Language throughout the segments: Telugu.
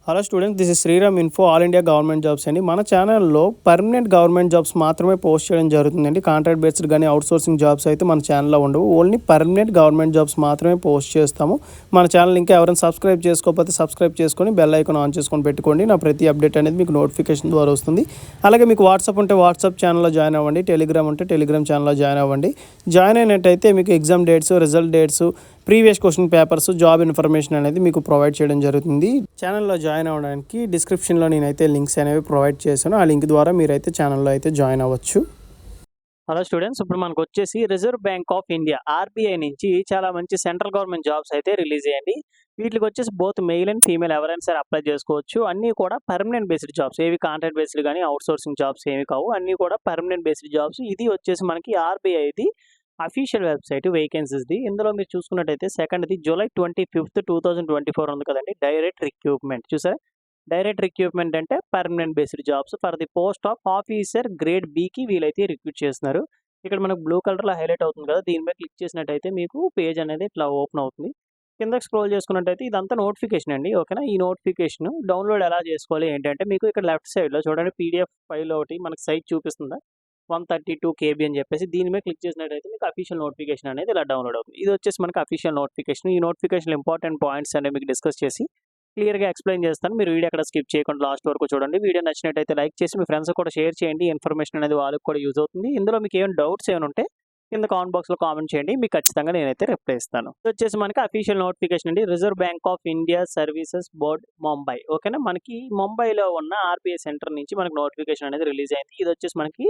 Hello students, this is Sriram info all India government jobs అండి. మన ఛానల్లో పర్మనెంట్ గవర్నమెంట్ జాబ్స్ మాత్రమే పోస్ట్ చేయడం జరుగుతుందండి. కాంట్రాక్ట్ బేస్డ్ కానీ అవుట్సోర్సింగ్ జాబ్స్ అయితే మన ఛానల్లో ఉండవు. ఓన్లీ పర్మనెంట్ గవర్నమెంట్ జాబ్స్ మాత్రమే పోస్ట్ చేస్తాము. మన ఛానల్ ఇంకా ఎవరైనా సబ్స్క్రైబ్ చేసుకోకపోతే సబ్స్క్రైబ్ చేసుకొని బెల్ ఐకాన్ ఆన్ చేసుకొని పెట్టుకోండి. నా ప్రతి అప్డేట్ అనేది మీకు నోటిఫికేషన్ ద్వారా వస్తుంది. అలాగే మీకు వాట్సాప్ ఉంటే వాట్సాప్ ఛానల్లో జాయిన్ అవ్వండి. టెలిగ్రామ్ ఉంటే టెలిగ్రామ్ ఛానల్లో జాయిన్ అవ్వండి. జాయిన్ అయినట్టయితే మీకు exam dates, result dates, previous question papers, job information అనేది మీకు ప్రొవైడ్ చేయడం జరుగుతుంది. ఛానల్లో జాయిన్ అవ్వడానికి డిస్క్రిప్షన్లో నేనైతే లింక్స్ అనేవి ప్రొవైడ్ చేశాను. ఆ లింక్ ద్వారా మీరైతే ఛానల్లో అయితే జాయిన్ అవ్వచ్చు. హలో స్టూడెంట్స్, ఇప్పుడు మనకు వచ్చేసి reserve bank of India RBI నుంచి చాలా మంచి సెంట్రల్ గవర్నమెంట్ జాబ్స్ అయితే రిలీజ్ అయ్యండి. వీటికి వచ్చేసి బోత్ మెయిల్ అండ్ ఫీమేల్ ఎవరైనా సరే అప్లై చేసుకోవచ్చు. అన్నీ కూడా పర్మనెంట్ బేస్డ్ జాబ్స్, ఏవి కాంట్రాక్ట్ బేస్డ్ కానీ అవుట్సోర్సింగ్ జాబ్స్ ఏవి కావు, అన్నీ కూడా పర్మనెంట్ బేస్డ్ జాబ్స్. ఇది వచ్చేసి మనకి ఆర్బీఐది అఫీషియల్ వెబ్సైట్ వేకెన్సీస్ది. ఇందులో మీరు చూసుకున్నట్టయితే సెకండ్ది జూలై 25, 2024 ఉంది కదండి. డైరెక్ట్ రిక్రూట్మెంట్ చూసారా. డైరెక్ట్ రిక్రూట్మెంట్ అంటే permanent based jobs for the post of officer grade బికి వీలైతే రిక్రూట్ చేస్తున్నారు. ఇక్కడ మనకు బ్లూ కలర్లో హైలైట్ అవుతుంది కదా, దీని మీద క్లిక్ చేసినట్టయితే మీకు పేజ్ అనేది ఇట్లా ఓపెన్ అవుతుంది. కిందకి స్క్రోల్ చేసుకున్నట్టయితే ఇదంతా నోటిఫికేషన్ అండి. ఓకేనా. ఈ నోటిఫికేషన్ డౌన్లోడ్ ఎలా చేసుకోవాలి ఏంటంటే, మీకు ఇక్కడ లెఫ్ట్ సైడ్లో చూడండి పీడిఎఫ్ ఫైల్ ఒకటి మనకి సైట్ చూపిస్తుందా 132 KB అని చెప్పేసి, దీని మీద క్లిక్ చేసినట్టయితే మీకు అఫీషియల్ నోటిఫికేషన్ అనేది ఇలా డౌన్లోడ్ అవుతుంది. ఇది వచ్చేసి మనకి అఫీషియల్ నోటిఫికేషన్. ఈ నోటిఫికేషన్ ఇంపార్టెంట్ పాయింట్స్ అనేవి మీకు డిస్కస్ చేసి క్లియర్గా ఎక్స్ప్లెయిన్ చేస్తాను. మీరు వీడియో అక్కడ స్కిప్ చేయకుండా లాస్ట్ వరకు చూడండి. వీడియో నచ్చినట్టయితే లైక్ చేసి మీ ఫ్రెండ్స్ కూడా షేర్ చేయండి. ఇన్ఫర్మేషన్ అనేది వాళ్ళకి కూడా యూజ్ అవుతుంది. ఇందులో మీకు ఏమైనా డౌట్స్ ఏమైనా ఉంటే కింద కామెంట్ బాక్స్లో కామెంట్ చేయండి, మీకు ఖచ్చితంగా నేనైతే రిప్లై ఇస్తాను. ఇది వచ్చేసి మనకి అఫీషియల్ నోటిఫికేషన్ అండి. Reserve bank of India services board Mumbai. ఓకేనా. మనకి ముంబైలో ఉన్న ఆర్బీఐ సెంటర్ నుంచి మనకి నోటిఫికేషన్ అనేది రిలీజ్ అయింది. ఇది వచ్చేసి మనకి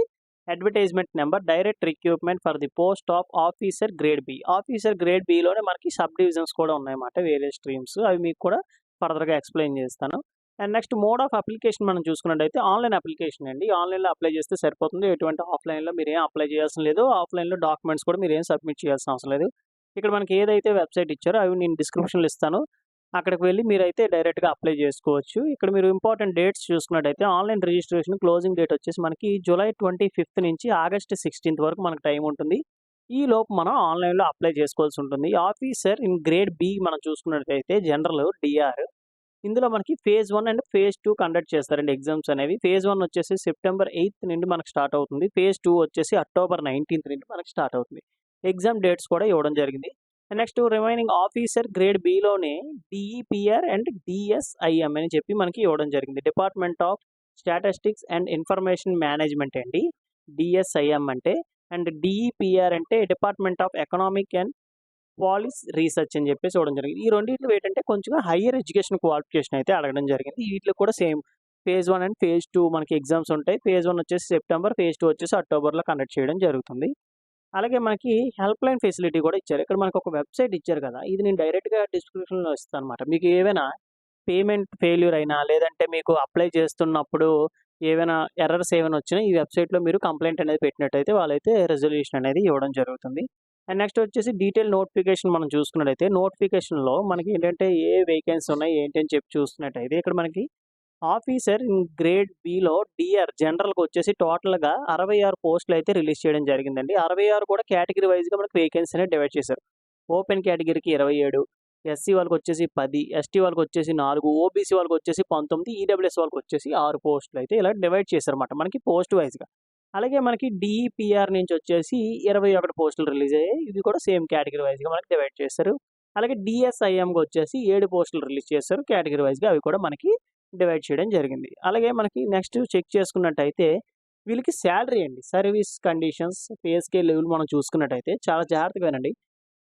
advertisement number direct recruitment for the post of officer grade B. Officer grade బిలోనే మనకి సబ్ డివిజన్స్ కూడా ఉన్నాయన్నమాట, వేరే స్ట్రీమ్స్. అవి మీకు కూడా ఫర్దర్గా ఎక్స్ప్లెయిన్ చేస్తాను. And next mode of application మనం చూసుకున్నట్టయితే ఆన్లైన్ అప్లికేషన్ అండి. ఆన్లైన్లో అప్లై చేస్తే సరిపోతుంది. ఎటువంటి ఆఫ్లైన్లో మీరు ఏం అప్లై చేయాల్సిన లేదు. ఆఫ్లైన్లో డాక్యుమెంట్స్ కూడా మీరు ఏం సబ్మిట్ చేయాల్సిన అవసరం లేదు. ఇక్కడ మనకి ఏదైతే వెబ్సైట్ ఇచ్చారో అవి నేను డిస్క్రిప్షన్లో ఇస్తాను. అక్కడికి వెళ్ళి మీరైతే డైరెక్ట్గా అప్లై చేసుకోవచ్చు. ఇక్కడ మీరు ఇంపార్టెంట్ డేట్స్ చూసుకున్నట్టయితే ఆన్లైన్ రిజిస్ట్రేషన్ క్లోజింగ్ డేట్ వచ్చేసి మనకి జూలై 25 నుంచి ఆగస్ట్ 16 వరకు మనకు టైం ఉంటుంది. ఈ లోపు మనం ఆన్లైన్లో అప్లై చేసుకోవాల్సి ఉంటుంది. ఆఫీసర్ ఇన్ గ్రేడ్ బి మనం చూసుకున్నట్టయితే జనరల్ డిఆర్. ఇందులో మనకి ఫేజ్ 1 అండ్ ఫేజ్ 2 కండక్ట్ చేస్తారండి ఎగ్జామ్స్ అనేవి. ఫేజ్ 1 వచ్చేసి సెప్టెంబర్ 8 నుండి మనకు స్టార్ట్ అవుతుంది. ఫేజ్ 2 వచ్చేసి అక్టోబర్ 19 నుండి మనకు స్టార్ట్ అవుతుంది. ఎగ్జామ్ డేట్స్ కూడా ఇవ్వడం జరిగింది. నెక్స్ట్ రిమైనింగ్ ఆఫీసర్ గ్రేడ్ బిలోనే డిఈపిఆర్ అండ్ డిఎస్ఐఎం అని చెప్పి మనకి ఇవ్వడం జరిగింది. Department of statistics and information management అండి డిఎస్ఐఎం అంటే. అండ్ డిఈపిఆర్ అంటే department of economic and policy research అని చెప్పేసి ఇవ్వడం జరిగింది. ఈ రెండింటిలో ఏంటంటే కొంచెం హయ్యర్ ఎడ్యుకేషన్ క్వాలిఫికేషన్ అయితే అడగడం జరిగింది. వీటిలో కూడా సేమ్ ఫేజ్ 1 అండ్ ఫేజ్ 2 మనకి ఎగ్జామ్స్ ఉంటాయి. ఫేజ్ 1 వచ్చేసి సెప్టెంబర్, ఫేజ్ 2 వచ్చేసి అక్టోబర్లో కండక్ట్ చేయడం జరుగుతుంది. అలాగే మనకి హెల్ప్ లైన్ ఫెసిలిటీ కూడా ఇచ్చారు. ఇక్కడ మనకు ఒక వెబ్సైట్ ఇచ్చారు కదా, ఇది నేను డైరెక్ట్గా డిస్క్రిప్షన్లో ఇస్తాను అనమాట. మీకు ఏవైనా పేమెంట్ ఫెయిల్యూర్ అయినా, లేదంటే మీకు అప్లై చేస్తున్నప్పుడు ఏవైనా ఎర్రర్స్ ఏమైనా వచ్చినా ఈ వెబ్సైట్లో మీరు కంప్లైంట్ అనేది పెట్టినట్టయితే వాళ్ళైతే రెజల్యూషన్ అనేది ఇవ్వడం జరుగుతుంది. అండ్ నెక్స్ట్ వచ్చేసి డీటెయిల్ నోటిఫికేషన్ మనం చూసుకున్నట్టయితే నోటిఫికేషన్లో మనకి ఏంటంటే ఏ వేకెన్సీ ఉన్నాయి ఏంటి అని చెప్పి చూస్తున్నట్టయితే ఇక్కడ మనకి ఆఫీసర్ ఇన్ గ్రేడ్ బిలో డిఆర్ జనరల్కి వచ్చేసి టోటల్గా 66 పోస్టులు అయితే రిలీజ్ చేయడం జరిగిందండి. 66 కూడా కేటగిరీ వైజ్గా మనకి వేకెన్సీ అనేది డివైడ్ చేశారు. ఓపెన్ కేటగిరీకి 27, ఎస్సీ వాళ్ళకి వచ్చేసి 10, ఎస్టీ వాళ్ళకి వచ్చేసి 4, ఓబీసీ వాళ్ళకి వచ్చేసి 19, ఈడబ్ల్యూఎస్ వాళ్ళకి వచ్చేసి 6 పోస్టులు అయితే ఇలా డివైడ్ చేశారన్నమాట మనకి పోస్ట్ వైజ్గా. అలాగే మనకి డిఈపిఆర్ నుంచి వచ్చేసి 21 పోస్టులు రిలీజ్ అయ్యాయి. ఇవి కూడా సేమ్ కేటగిరీ వైజ్గా మనకి డివైడ్ చేశారు. అలాగే డిఎస్ఐఎంకి వచ్చేసి 7 పోస్టులు రిలీజ్ చేశారు కేటగిరీ వైజ్గా, అవి కూడా మనకి డివైడ్ చేయడం జరిగింది. అలాగే మనకి నెక్స్ట్ చెక్ చేసుకున్నట్టయితే వీళ్ళకి శాలరీ అండి, service conditions, pay scale level మనం చూసుకున్నట్టయితే చాలా జాగ్రత్తగా వినండి.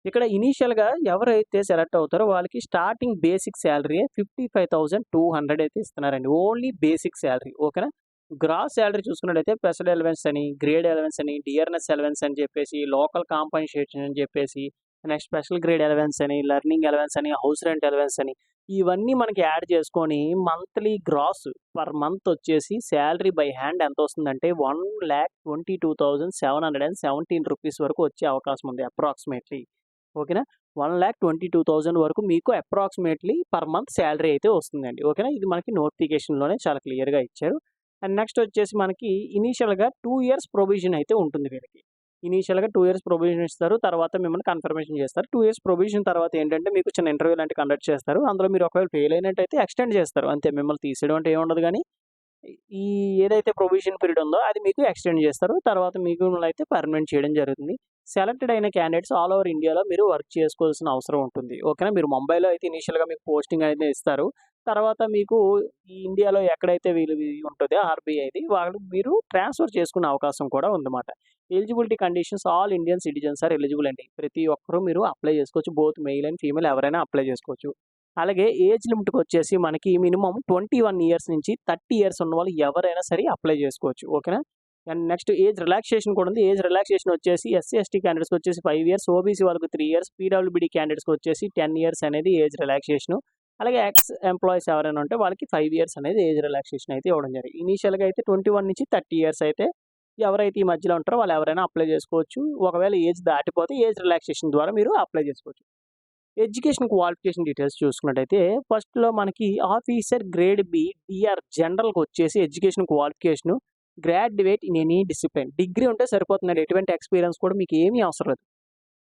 ఇక్కడ ఇనీషియల్గా ఎవరైతే సెలెక్ట్ అవుతారో వాళ్ళకి స్టార్టింగ్ బేసిక్ శాలరీ 55,200 అయితే ఇస్తున్నారండి. Only basic salary. ఓకేనా. గ్రాస్ శాలరీ చూసుకున్నట్టయితే స్పెషల్ ఎలవెన్స్ అని, గ్రేడ్ ఎలవెన్స్ అని, డిఆర్ఎస్ ఎలవెన్స్ అని చెప్పేసి, లోకల్ కాంపన్సేషన్ అని చెప్పేసి, నెక్స్ట్ స్పెషల్ గ్రేడ్ ఎలవెన్స్ అని, లెర్నింగ్ ఎలవెన్స్ అని, హౌస్ రెంట్ ఎలవెన్స్ అని, ఇవన్నీ మనకి యాడ్ చేసుకొని మంత్లీ గ్రాస్ పర్ మంత్ వచ్చేసి శాలరీ బై హ్యాండ్ ఎంత వస్తుందంటే 1,22,717 రూపీస్ వరకు వచ్చే అవకాశం ఉంది అప్రాక్సిమేట్లీ. ఓకేనా. 1,22,000 వరకు మీకు అప్రాక్సిమేట్లీ పర్ మంత్ శాలరీ అయితే వస్తుందండి. ఓకేనా. ఇది మనకి నోటిఫికేషన్లోనే చాలా క్లియర్గా ఇచ్చారు. అండ్ నెక్స్ట్ వచ్చేసి మనకి ఇనీషియల్గా 2 years ప్రొవిజన్ అయితే ఉంటుంది వీళ్ళకి. ఇనీషియల్‌గా 2 ఇయర్స్ ప్రొబేషన్ ఇస్తారు. తర్వాత మిమ్మల్ని కన్ఫర్మేషన్ చేస్తారు. 2 ఇయర్స్ ప్రొబేషన్ తర్వాత ఏంటంటే మీకు చిన్న ఇంటర్వ్యూ లాంటివి కండక్ట్ చేస్తారు. అందులో మీరు ఒకవేళ ఫెయిల్ అయినట్టయితే ఎక్స్‌టెండ్ చేస్తారు. అంతే మిమ్మల్ని తీసేయడం అంటే ఏముండదు గానీ, ఈ ఏదైతే ప్రొబేషన్ పీరియడ్ ఉందో అది మీకు ఎక్స్‌టెండ్ చేస్తారు. తర్వాత మిమ్మల్నయితే పర్మనెంట్ చేయడం జరుగుతుంది. సెలెక్టెడ్ అయిన క్యాండిడేట్స్ ఆల్ ఓవర్ ఇండియాలో మీరు వర్క్ చేసుకోవాల్సిన అవసరం ఉంటుంది. ఓకేనా. మీరు ముంబైలో అయితే ఇనీషియల్‌గా మీకు పోస్టింగ్ అనేది ఇస్తారు. తర్వాత మీకు ఈ ఇండియాలో ఎక్కడైతే వీళ్ళది ఉంటదో ఆర్‌బీఐది వాళ్ళు మీరు ట్రాన్స్‌ఫర్ చేసుకునే అవకాశం కూడా ఉందన్నమాట. Eligibility conditions all Indian citizens are eligible అండి. ప్రతి ఒక్కరు మీరు అప్లై చేసుకోవచ్చు. బోత్ మెయిల్ అండ్ ఫీమేల్ ఎవరైనా అప్లై చేసుకోవచ్చు. అలాగే ఏజ్ లిమిట్‌కొచ్చేసి మనకి మినిమమ్ 21 ఇయర్స్ నుంచి 30 ఇయర్స్ ఉన్నవాళ్ళు ఎవరైనా సరే అప్లై చేసుకోవచ్చు. ఓకేనా. అండ్ నెక్స్ట్ ఏజ్ రిలాక్సేషన్ కూడా ఉంది. ఏజ్ రిలాక్సేషన్ వచ్చేసి ఎస్సీ, ఎస్టీ క్యాండిడేట్స్‌కి వచ్చేసి 5 ఇయర్స్, ఓబీసీ వాళ్ళకి 3 ఇయర్స్, పీడబ్ల్యూబీడీ క్యాండిడేట్స్‌కి వచ్చేసి 10 ఇయర్స్ అనేది ఏజ్ రిలాక్సేషను. అలాగే ఎక్స్ ఎంప్లాయీస్ ఎవరైనా ఉంటే వాళ్ళకి 5 ఇయర్స్ అనేది ఏజ్ రిలాక్సేషన్ అయితే ఇవ్వడం జరిగింది. ఇనీషియల్‌గా అయితే 21 నుంచి 30 ఇయర్స్ అయితే ఎవరైతే ఈ మధ్యలో ఉంటారో వాళ్ళు ఎవరైనా అప్లై చేసుకోవచ్చు. ఒకవేళ ఏజ్ దాటిపోతే ఏజ్ రిలాక్సేషన్ ద్వారా మీరు అప్లై చేసుకోవచ్చు. ఎడ్యుకేషన్ క్వాలిఫికేషన్ డీటెయిల్స్ చూసుకున్నట్టయితే ఫస్ట్‌లో మనకి ఆఫీసర్ గ్రేడ్ బి టీఆర్ జనరల్‌కొచ్చేసి education qualification graduate in any discipline. Degree ఉంటే సరిపోతుందండి. ఎటువంటి ఎక్స్‌పీరియన్స్ కూడా మీకు ఏమీ అవసరం లేదు.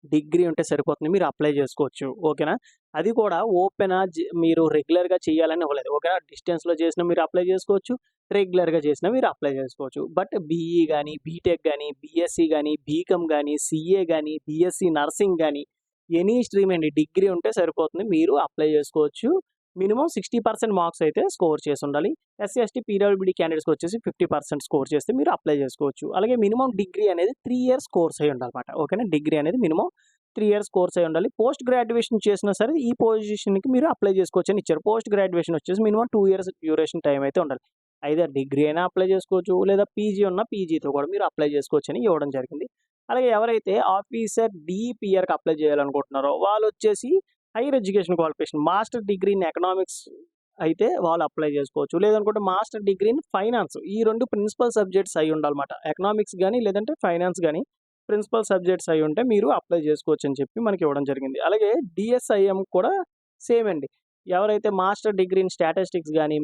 డిగ్రీ ఉంటే సరిపోతుంది. మీరు అప్లై చేసుకోవచ్చు. ఓకేనా. అది కూడా ఓపెనా మీరు రెగ్యులర్‌గా చేయాలని ఇవ్వలేదు. ఓకేనా. డిస్టెన్స్‌లో చేసినా మీరు అప్లై చేసుకోవచ్చు. రెగ్యులర్‌గా చేసినా మీరు అప్లై చేసుకోవచ్చు. బట్ బీఈ గాని, బీటెక్ గాని, బీఎస్సీ గాని, బీకామ్ గాని, సీఏ గాని, బీఎస్సీ నర్సింగ్ గాని ఎనీ స్ట్రీమ్ అండి. డిగ్రీ ఉంటే సరిపోతుంది. మీరు అప్లై చేసుకోవచ్చు. మినిమమ్ 60% మార్క్స్ అయితే స్కోర్ చేసుండాలి. ఎస్సీ, ఎస్టీ, పీడబ్ల్యూబీడీ క్యాండిడేట్స్‌కి వచ్చేసి 50% స్కోర్ చేస్తే మీరు అప్లై చేసుకోవచ్చు. అలాగే మినిమమ్ డిగ్రీ అనేది 3 ఇయర్స్ కోర్స్ అయ్యి ఉండాలన్నమాట. ఓకేనా. డిగ్రీ అనేది మినిమమ్ 3 ఇయర్స్ కోర్స్ అయ్యి ఉండాలి. పోస్ట్ గ్రాడ్యుయేషన్ చేసినా సరే ఈ పొజిషన్‌కి మీరు అప్లై చేసుకోవచ్చని ఇచ్చారు. పోస్ట్ గ్రాడ్యుయేషన్ వచ్చేసి మినిమమ్ 2 ఇయర్స్ డ్యూరేషన్ టైమ్ అయితే ఉండాలి. ఐదర్ డిగ్రీ అయినా అప్లై చేసుకోవచ్చు. లేదా పీజీ ఉన్న పీజీతో కూడా మీరు అప్లై చేసుకోవచ్చని ఇవ్వడం జరిగింది. అలాగే ఎవరైతే ఆఫీసర్ డీఈపీఆర్‌కి అప్లై చేయాలనుకుంటున్నారో వాళ్ళొచ్చేసి higher education qualification master degree in economics అయితే వాళ్ళు అప్లై చేసుకోవచ్చు. లేదనుకుంటే మాస్టర్ డిగ్రీ ఇన్ ఫైనాన్స్ ఈ 2 ప్రిన్సిపల్ సబ్జెక్ట్స్ అయ్యి ఉండాలన్నమాట. ఎకనామిక్స్ గాని లేదంటే ఫైనాన్స్ గాని ప్రిన్సిపల్ సబ్జెక్ట్స్ అయ్యి ఉంటే మీరు అప్లై చేసుకోవచ్చని చెప్పి మనకి ఇవ్వడం జరిగింది. అలాగే డీఎస్ఐఎం కూడా సేమ్ అండి. ఎవరైతే మాస్టర్ డిగ్రీ ఇన్ స్టాటిస్టిక్స్ గాని,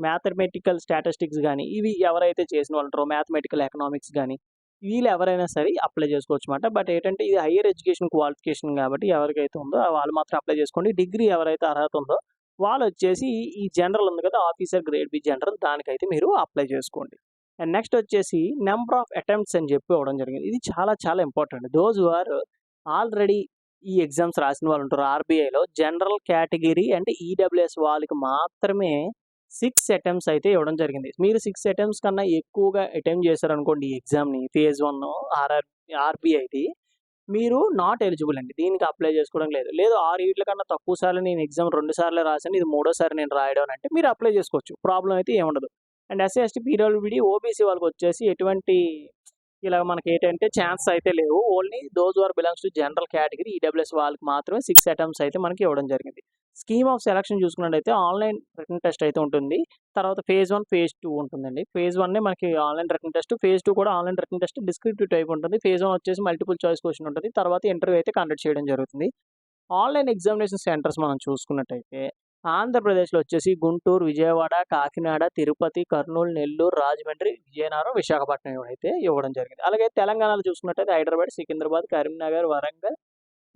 మ్యాథమెటికల్ స్టాటిస్టిక్స్ గాని ఇవి ఎవరైతే చేసిన వాళ్ళు ఉంటారో మ్యాథమెటికల్ ఎకనామిక్స్ గాని వీళ్ళు ఎవరైనా సరే అప్లై చేసుకోవచ్చన్నమాట. బట్ ఏంటంటే ఇది హైయర్ ఎడ్యుకేషన్ క్వాలిఫికేషన్ కాబట్టి ఎవరికైతే ఉందో వాళ్ళు మాత్రం అప్లై చేసుకోండి. డిగ్రీ ఎవరైతే అర్హత ఉందో వాళ్ళొచ్చేసి ఈ జనరల్ ఉంది కదా ఆఫీసర్ గ్రేడ్ బి జనరల్ దానికైతే మీరు అప్లై చేసుకోండి. అండ్ నెక్స్ట్ వచ్చేసి నంబర్ ఆఫ్ అటెంప్ట్స్ అని చెప్పి ఇవ్వడం జరిగింది. ఇది చాలా చాలా important. Those who are already ఈ ఎగ్జామ్స్ రాసిన వాళ్ళు ఉంటారు ఆర్‌బీఐలో జనరల్ కేటగిరీ అండ్ ఈడబ్ల్యూఎస్ వాళ్ళకి మాత్రమే 6 అటెంప్ట్స్ అయితే ఇవ్వడం జరిగింది. మీరు 6 అటెంప్ట్స్ కన్నా ఎక్కువగా అటెంప్ట్ చేశారనుకోండి ఈ ఎగ్జామ్‌ని ఫేజ్ 1 ఆర్‌బీఐది మీరు నాట్ ఎలిజిబుల్ అండి. దీనికి అప్లై చేసుకోవడం లేదు. లేదు 6 ఈట్ల కన్నా తక్కువ సార్లు నేను ఎగ్జామ్ 2 సార్లే రాసాను. ఇది మూడోసారి నేను రాయడం అని అంటే మీరు అప్లై చేసుకోవచ్చు. ప్రాబ్లమ్ అయితే ఏముండదు. అండ్ ఎస్సీ, ఎస్టీ, పీడబ్ల్యూబీడీ, ఓబీసీ వాళ్ళకొచ్చేసి ఎటువంటి ఇలా మనకేంటంటే ఛాన్సెస్ అయితే లేవు. Only those who are belongs to general category EWS వాళ్ళకి మాత్రమే 6 అటెంప్ట్స్ అయితే మనకి ఇవ్వడం జరిగింది. స్కీమ్ ఆఫ్ సెలక్షన్ చూసుకున్నట్టయితే ఆన్‌లైన్ రిటన్ టెస్ట్ అయితే ఉంటుంది. తర్వాత ఫేజ్ 1, ఫేజ్ 2 ఉంటుందండి. ఫేజ్ 1 మనకి ఆన్‌లైన్ రిటన్ టెస్ట్. ఫేజ్ 2 కూడా online written test descriptive type ఉంటుంది. ఫేజ్ 1 వచ్చేసి మల్టిపుల్ చాయిస్ క్వెషన్ ఉంటుంది. తర్వాత ఇంటర్వ్యూ అయితే కండక్ట్ చేయడం జరుగుతుంది. ఆన్‌లైన్ ఎగ్జామినేషన్ సెంటర్స్ మనం చూసుకున్నట్టయితే ఆంధ్రప్రదేశ్‌లో వచ్చేసి గుంటూరు, విజయవాడ, కాకినాడ, తిరుపతి, కర్నూలు, నెల్లూరు, రాజమండ్రి, విజయనగరం, విశాఖపట్నం అయితే ఇవ్వడం జరిగింది. అలాగే తెలంగాణలో చూసుకున్నట్టయితే హైదరాబాద్, సికింద్రాబాద్, కరీంనగర్, వరంగల్,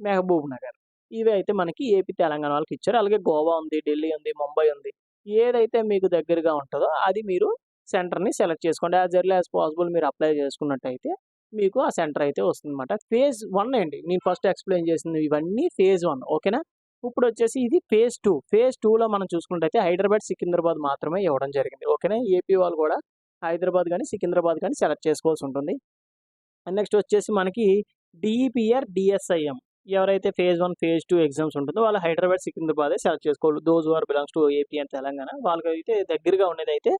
మహబూబ్ నగర్. ఇవి అయితే మనకి ఏపీ, తెలంగాణ వాళ్ళకి ఇచ్చారు. అలాగే గోవా ఉంది, ఢిల్లీ ఉంది, ముంబై ఉంది. ఏదైతే మీకు దగ్గరగా ఉంటదో అది మీరు సెంటర్‌ని సెలెక్ట్ చేసుకోండి. యాస్ ఎర్లీ యాస్ పాసిబుల్ మీరు అప్లై చేసుకున్నట్టయితే మీకు ఆ సెంటర్ అయితే వస్తుందన్నమాట. ఫేజ్ 1 అండి. నేను ఫస్ట్ ఎక్స్‌ప్లెయిన్ చేసింది ఇవన్నీ ఫేజ్ 1 ఓకేనా. ఇప్పుడొచ్చేసి ఇది ఫేజ్ 2. ఫేజ్ 2లో మనం చూసుకున్నట్టయితే హైదరాబాద్, సికింద్రాబాద్ మాత్రమే ఇవ్వడం జరిగింది. ఓకేనా. ఏపీ వాళ్ళు కూడా హైదరాబాద్ గాని, సికింద్రాబాద్ గాని సెలెక్ట్ చేసుకోవాల్సి ఉంటుంది. అండ్ నెక్స్ట్ వచ్చేసి మనకి డీఈపీఆర్, డీఎస్ఐఎం ఎవరైతే ఫేజ్ 1, ఫేజ్ 2 ఎగ్జామ్స్ ఉంటుందో వాళ్ళు హైదరాబాద్, సికింద్రాబాదే సెలెక్ట్ చేసుకోవాలి. Those who are belongs to AP and Telangana వాళ్ళకైతే దగ్గరగా ఉండేదైతే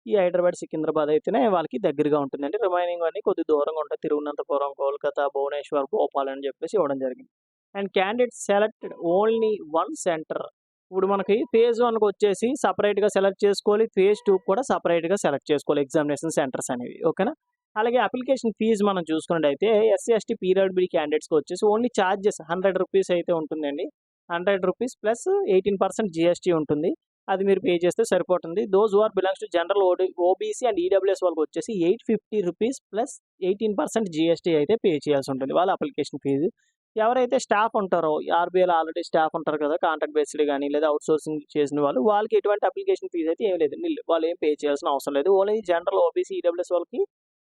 ఈ హైదరాబాద్, సికింద్రాబాద్ అయితేనే వాళ్ళకి దగ్గరగా ఉంటుందండి. రిమైనింగ్ అన్నీ కొద్దిగా దూరంగా ఉంటాయి. తిరువనంతపురం, కోల్కతా, భువనేశ్వర్, భోపాల్ అని చెప్పేసి ఇవ్వడం జరిగింది. And candidate selected only 1 centre. ఇప్పుడు మనకి ఫేజ్ 1కి వచ్చేసి సెపరేట్‌గా సెలెక్ట్ చేసుకోవాలి. ఫేజ్ 2 కూడా సెపరేట్‌గా సెలెక్ట్ చేసుకోవాలి ఎగ్జామినేషన్ సెంటర్స్ అనేవి. ఓకేనా. అలాగే అప్లికేషన్ ఫీజు మనం చూసుకున్నట్టయితే ఎస్సీ, ఎస్టీ, పీడబ్ల్యూబీ క్యాండిడేట్స్‌కి వచ్చేసి ఓన్లీ చార్జెస్ రూ. 100 అయితే ఉంటుందండి. రూ. 100 ప్లస్ 18% జీఎస్టీ ఉంటుంది. అది మీరు పే చేస్తే సరిపోతుంది. Those who are belongs to general OBC and EWS వాళ్ళకి వచ్చేసి ₹850 ప్లస్ 18% జీఎస్టీ అయితే పే చేయాల్సి ఉంటుంది వాళ్ళ అప్లికేషన్ ఫీజు. ఎవరైతే స్టాఫ్ ఉంటారో ఆర్బీఐలో ఆల్రెడీ స్టాఫ్ ఉంటారు కదా! కాంట్రాక్ట్ బేస్డ్ గానీ లేదా అవుట్‌సోర్సింగ్ చేసిన వాళ్ళు, వాళ్ళకి ఎటువంటి అప్లికేషన్ ఫీజ్ అయితే ఏమి లేదు. వాళ్ళు ఏం పే చేయాల్సిన అవసరం లేదు. ఓన్లీ జనరల్ ఓబీసీ, ఈడబ్ల్యూఎస్ వాళ్ళకి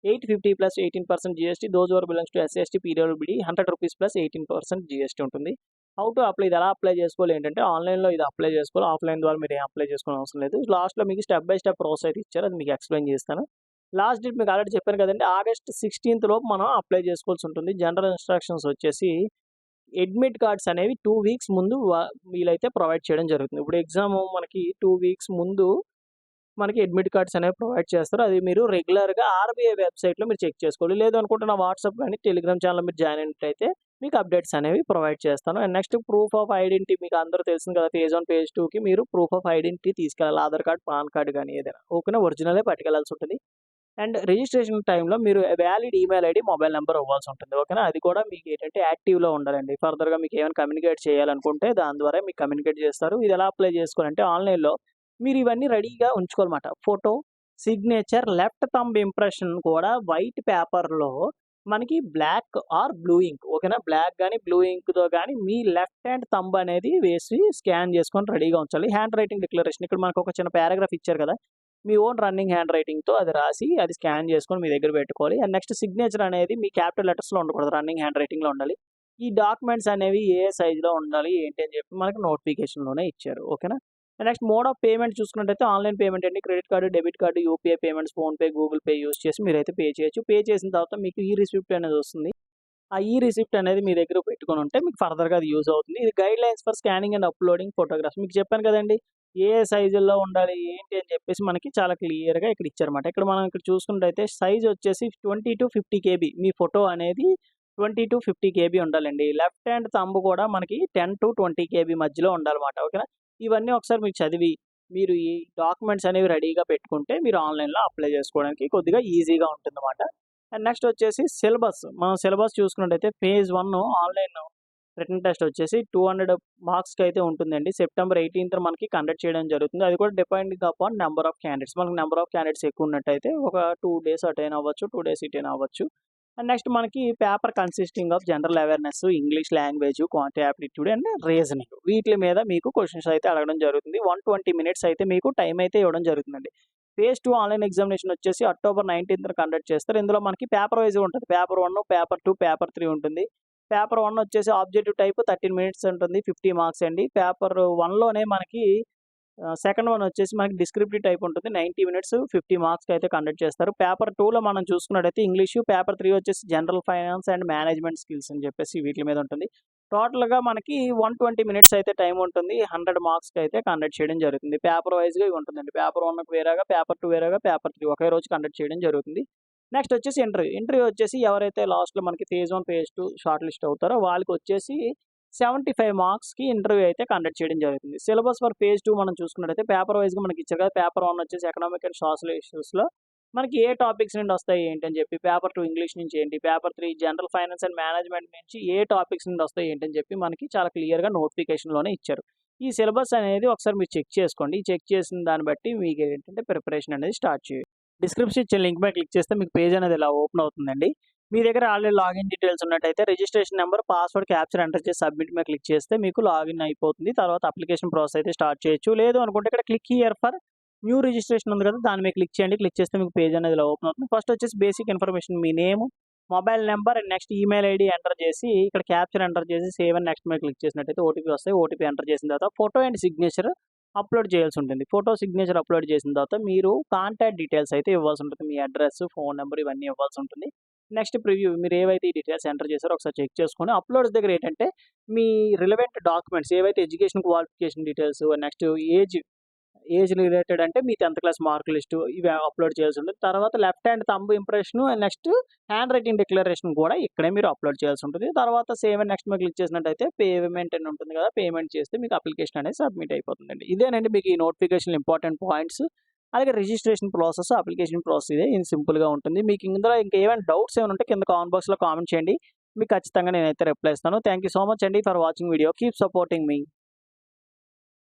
850 plus 18% GST. Those who are belongs to SC, ST, పీడబ్ల్యూబీడీ ₹100 ప్లస్ 18% జీఎస్టీ ఉంటుంది. హౌ టు అప్లై, ఇది ఎలా అప్లై చేసుకోవాలి ఏంటంటే ఆన్‌లైన్‌లో ఇది అప్లై చేసుకోవాలి. ఆఫ్‌లైన్ ద్వారా మీరు ఏం అప్లై చేసుకోవాల్సిన అవసరం లేదు. లాస్ట్‌లో మీకు స్టెప్ బై స్టెప్ ప్రాసెస్ అయితే ఇచ్చారు. అది మీకు ఎక్స్‌ప్లెయిన్ చేస్తాను. లాస్ట్ డేట్ మీకు ఆల్రెడీ చెప్పాను కదండీ! ఆగస్ట్ 16th లోపు మనం అప్లై చేసుకోవాల్సి ఉంటుంది. జనరల్ ఇన్‌స్ట్రక్షన్స్ వచ్చేసి అడ్మిట్ కార్డ్స్ అనేవి 2 వీక్స్ ముందు వీళ్ళైతే ప్రొవైడ్ చేయడం జరుగుతుంది. ఇప్పుడు ఎగ్జామ్ మనకి 2 వీక్స్ ముందు మనకి అడ్మిట్ కార్డ్స్ అనేవి ప్రొవైడ్ చేస్తారు. అది మీరు రెగ్యులర్‌గా ఆర్‌బీఐ వెబ్‌సైట్‌లో మీరు చెక్ చేసుకోవాలి. లేదు అనుకుంటే నా వాట్సాప్ గానీ, టెలిగ్రామ్ ఛానెల్‌లో మీరు జాయిన్ అయినట్టయితే మీకు అప్డేట్స్ అనేవి ప్రొవైడ్ చేస్తాను. And next proof of identity మీకు అందరూ తెలిసింది కదా! ఫేజ్ 1, ఫేజ్ 2కి మీరు ప్రూఫ్ ఆఫ్ ఐడెంటిటీ తీసుకెళ్ళాలి. ఆధార్ కార్డ్, పాన్ కార్డ్ గానీ ఏదైనా. ఓకేనా? ఒరిజినలే పట్టుకెళ్లాల్సి ఉంటుంది. అండ్ రిజిస్ట్రేషన్ టైమ్‌లో మీరు valid email ID, mobile number ఇవ్వాల్సి ఉంటుంది. ఓకేనా? అది కూడా మీకు ఏంటంటే యాక్టివ్‌లో ఉండాలండి. ఫర్దర్‌గా మీకు ఏమైనా కమ్యూనికేట్ చేయాలనుకుంటే దాని ద్వారా మీకు కమ్యూనికేట్ చేస్తారు. ఇది ఎలా అప్లై చేసుకోవాలంటే ఆన్‌లైన్‌లో మీరు ఇవన్నీ రెడీగా ఉంచుకోవాలన్నమాట. Photo, signature, left thumb impression కూడా వైట్ పేపర్‌లో మనకి బ్లాక్ ఆర్ బ్లూ ఇంక్, ఓకేనా? బ్లాక్ గానీ, బ్లూ ఇంక్‌తో గానీ మీ లెఫ్ట్ హ్యాండ్ థంబ్ అనేది వేసి స్కాన్ చేసుకొని రెడీగా ఉంచాలి. హ్యాండ్ రైటింగ్ డిక్లరేషన్ ఇక్కడ మనకు ఒక చిన్న పారాగ్రాఫ్ ఇచ్చారు కదా! మీ ఓన్ రన్నింగ్ హ్యాండ్ రైటింగ్‌తో అది రాసి, అది స్కాన్ చేసుకొని మీ దగ్గర పెట్టుకోవాలి. అండ్ నెక్స్ట్ సిగ్నేచర్ అనేది మీ క్యాపిటల్ లెటర్స్‌లో ఉండకూడదు. రన్నింగ్ హ్యాండ్ రైటింగ్‌లో ఉండాలి. ఈ డాక్యుమెంట్స్ అనేవి ఏ సైజ్‌లో ఉండాలి ఏంటి అని చెప్పి మనకి నోటిఫికేషన్‌లోనే ఇచ్చారు. ఓకేనా? నెక్స్ట్ మోడ్ ఆఫ్ పేమెంట్ చూసుకున్నట్టయితే ఆన్‌లైన్ పేమెంట్ అండి. Credit card, debit card, UPI payments, PhonePe, Google pay use చేసి మీరైతే పే చేయొచ్చు. పే చేసిన తర్వాత మీకు ఈ రిసిప్ట్ అనేది వస్తుంది. ఆ ఈ రిసిప్ట్ అనేది మీ దగ్గర పెట్టుకొని ఉంటే మీకు ఫర్దర్‌గా అది యూజ్ అవుతుంది. ఇది guidelines for scanning and uploading photographs. మీకు చెప్పాను కదండీ! ఏ సైజుల్లో ఉండాలి ఏంటి అని చెప్పేసి మనకి చాలా క్లియర్‌గా ఇక్కడ ఇచ్చారన్నమాట. ఇక్కడ మనం ఇక్కడ చూసుకున్నట్టయితే సైజ్ వచ్చేసి 20-50 కేబీ. మీ ఫోటో అనేది 20-50 కేబీ ఉండాలండి. లెఫ్ట్ హ్యాండ్ థంబ్ కూడా మనకి 10-20 కేబీ మధ్యలో ఉండాలన్నమాట. ఓకేనా? ఇవన్నీ ఒకసారి మీరు చదివి మీరు ఈ డాక్యుమెంట్స్ అనేవి రెడీగా పెట్టుకుంటే మీరు ఆన్‌లైన్‌లో అప్లై చేసుకోవడానికి కొద్దిగా ఈజీగా ఉంటుందన్నమాట. అండ్ నెక్స్ట్ వచ్చేసి సిలబస్. మనం సిలబస్ చూసుకున్నట్టయితే ఫేజ్ 1 ఆన్‌లైన్ రిటన్ టెస్ట్ వచ్చేసి 200 మార్క్స్‌కి అయితే ఉంటుందండి. సెప్టెంబర్ 18థ్ మనకి కండక్ట్ చేయడం జరుగుతుంది. అది కూడా depending upon number of candidates. మనకి నంబర్ ఆఫ్ క్యాండిడేట్స్ ఎక్కువ ఉన్నట్టయితే ఒక 2 డేస్ అటైనా అవ్వచ్చు, 2 డేస్ ఇటైనా అవ్వచ్చు. అండ్ నెక్స్ట్ మనకి paper consisting of general awareness, English language, quantity aptitude and reasoning. వీటి మీద మీకు క్వెషన్స్ అయితే అడగడం జరుగుతుంది. 120 మినిట్స్ అయితే మీకు టైం అయితే ఇవ్వడం జరుగుతుందండి. ఫేజ్ 2 ఆన్‌లైన్ ఎగ్జామినేషన్ వచ్చేసి అక్టోబర్ 19థ్ కండక్ట్ చేస్తారు. ఇందులో మనకి పేపర్ వైస్‌గా ఉంటుంది. పేపర్ 1, పేపర్ 2, పేపర్ 3 ఉంటుంది. పేపర్ 1 వచ్చేసి ఆబ్జెక్టివ్ టైప్ 13 మినిట్స్ ఉంటుంది. 50 మార్క్స్ అండి. పేపర్ 1లోనే మనకి సెకండ్ వన్ వచ్చేసి మనకి డిస్క్రిప్టివ్ టైప్ ఉంటుంది. 90 మినిట్స్ 50 మార్క్స్‌కి అయితే కండక్ట్ చేస్తారు. పేపర్ 2లో మనం చూసుకున్నట్టయితే ఇంగ్లీషు, పేపర్ 3 వచ్చేసి general finance and management skills అని చెప్పేసి వీటి మీద ఉంటుంది. టోటల్‌గా మనకి 120 మినిట్స్ అయితే టైం ఉంటుంది. 100 మార్క్స్‌కి అయితే కండక్ట్ చేయడం జరుగుతుంది. పేపర్ వైస్‌గా ఇవి ఉంటుందండి. పేపర్ 1కి వేరేగా, పేపర్ 2 వేరేగా, పేపర్ 3 ఒకే రోజు కండక్ట్ చేయడం జరుగుతుంది. నెక్స్ట్ వచ్చేసి ఇంటర్వ్యూ. ఇంటర్వ్యూ వచ్చేసి ఎవరైతే లాస్ట్‌లో మనకి ఫేజ్ 1, ఫేజ్ 2 షార్ట్ లిస్ట్ అవుతారో వాళ్ళకొచ్చేసి 75 మార్క్స్‌కి ఇంటర్వ్యూ అయితే కండక్ట్ చేయడం జరుగుతుంది. సిలబస్ ఫర్ ఫేజ్ 2 మనం చూసుకున్నట్టయితే పేపర్ వైస్‌గా మనకి ఇచ్చారు కదా! పేపర్ 1 వచ్చేసి ఎకనామిక్ అండ్ సోషల్ ఇష్యూస్‌లో మనకి ఏ టాపిక్స్ నుండి వస్తాయి ఏంటి అని చెప్పి, పేపర్ 2 ఇంగ్లీష్ నుంచి ఏంటి, paper 3 general finance and management నుంచి ఏ టాపిక్స్ నుండి వస్తాయి ఏంటి అని చెప్పి మనకి చాలా క్లియర్‌గా నోటిఫికేషన్‌లోనే ఇచ్చారు. ఈ సిలబస్ అనేది ఒకసారి మీరు చెక్ చేసుకోండి. చెక్ చేసిన దాన్ని బట్టి మీకు ఏంటంటే ప్రిపరేషన్ అనేది స్టార్ట్ చేయండి. డిస్క్రిప్షన్ ఇచ్చిన లింక్ మీద క్లిక్ చేస్తే మీకు పేజ్ అనేది ఇలా ఓపెన్ అవుతుందండి. మీ దగ్గర ఆల్రెడీ లాగిన్ డీటెయిల్స్ ఉన్నట్టయితే registration number, password, capture enter చేసి సబ్మిట్ మీద క్లిక్ చేస్తే మీకు లాగిన్ అయిపోతుంది. తర్వాత అప్లికేషన్ ప్రాసెస్ అయితే స్టార్ట్ చేయొచ్చు. లేదు అనుకుంటే ఇక్కడ click here for new registration ఉంది కదా! దాని మీద క్లిక్ చేయండి. క్లిక్ చేస్తే మీకు పేజ్ అనేది ఇలా ఓపెన్ అవుతుంది. ఫస్ట్ వచ్చేసి basic information me name, mobile number and next email ID enter చేసి ఇక్కడ క్యాప్చర్ ఎంటర్ చేసి సేవ్ అండ్ నెక్స్ట్ మీద క్లిక్ చేసినట్టయితే ఓటీపీ వస్తాయి. ఓటీపీ ఎంటర్ చేసిన తర్వాత ఫోటో అండ్ సిగ్నేచర్ అప్లోడ్ చేయాల్సి ఉంటుంది. ఫోటో, సిగ్నేచర్ అప్లోడ్ చేసిన తర్వాత మీరు కాంటాక్ట్ డీటెయిల్స్ అయితే ఇవ్వాల్సి ఉంటుంది. మీ అడ్రెస్, ఫోన్ నెంబర్ ఇవన్నీ ఇవ్వాల్సి ఉంటుంది. నెక్స్ట్ ప్రివ్యూ మీరు ఏవైతే ఈ డీటెయిల్స్ ఎంటర్ చేశారో ఒకసారి చెక్ చేసుకొని అప్లోడ్స్ దగ్గర ఏంటంటే మీ రిలవెంట్ డాక్యుమెంట్స్ ఏవైతే education qualification details, next age related అంటే మీ 10th క్లాస్ మార్క్ లిస్టు ఇవి అప్లోడ్ చేయాల్సి ఉంటుంది. తర్వాత left hand thumb impression and next hand writing declaration కూడా ఇక్కడే మీరు అప్లోడ్ చేయాల్సి ఉంటుంది. తర్వాత సేవ్ అండ్ నెక్స్ట్ మీద క్లిక్ చేసినట్టయితే పేమెంట్ అని ఉంటుంది కదా! పేమెంట్ చేస్తే మీకు అప్లికేషన్ అనేది సబ్మిట్ అయిపోతుందండి. ఇదేనండి మీకు ఈ నోటిఫికేషన్ ఇంపార్టెంట్ పాయింట్స్. అలాగే రిజిస్ట్రేషన్ ప్రాసెస్, అప్లికేషన్ ప్రాసెస్ ఇదే. ఇది సింపుల్‌గా ఉంటుంది. మీకు ఇందులో ఇంకేమైనా డౌట్స్ ఏమైనా ఉంటే కింద కామెంట్ బాక్స్‌లో కామెంట్ చేయండి. మీకు ఖచ్చితంగా నేనైతే రిప్లై ఇస్తాను. థాంక్ యూ సో మచ్ అండి for watching video. Keep supporting me.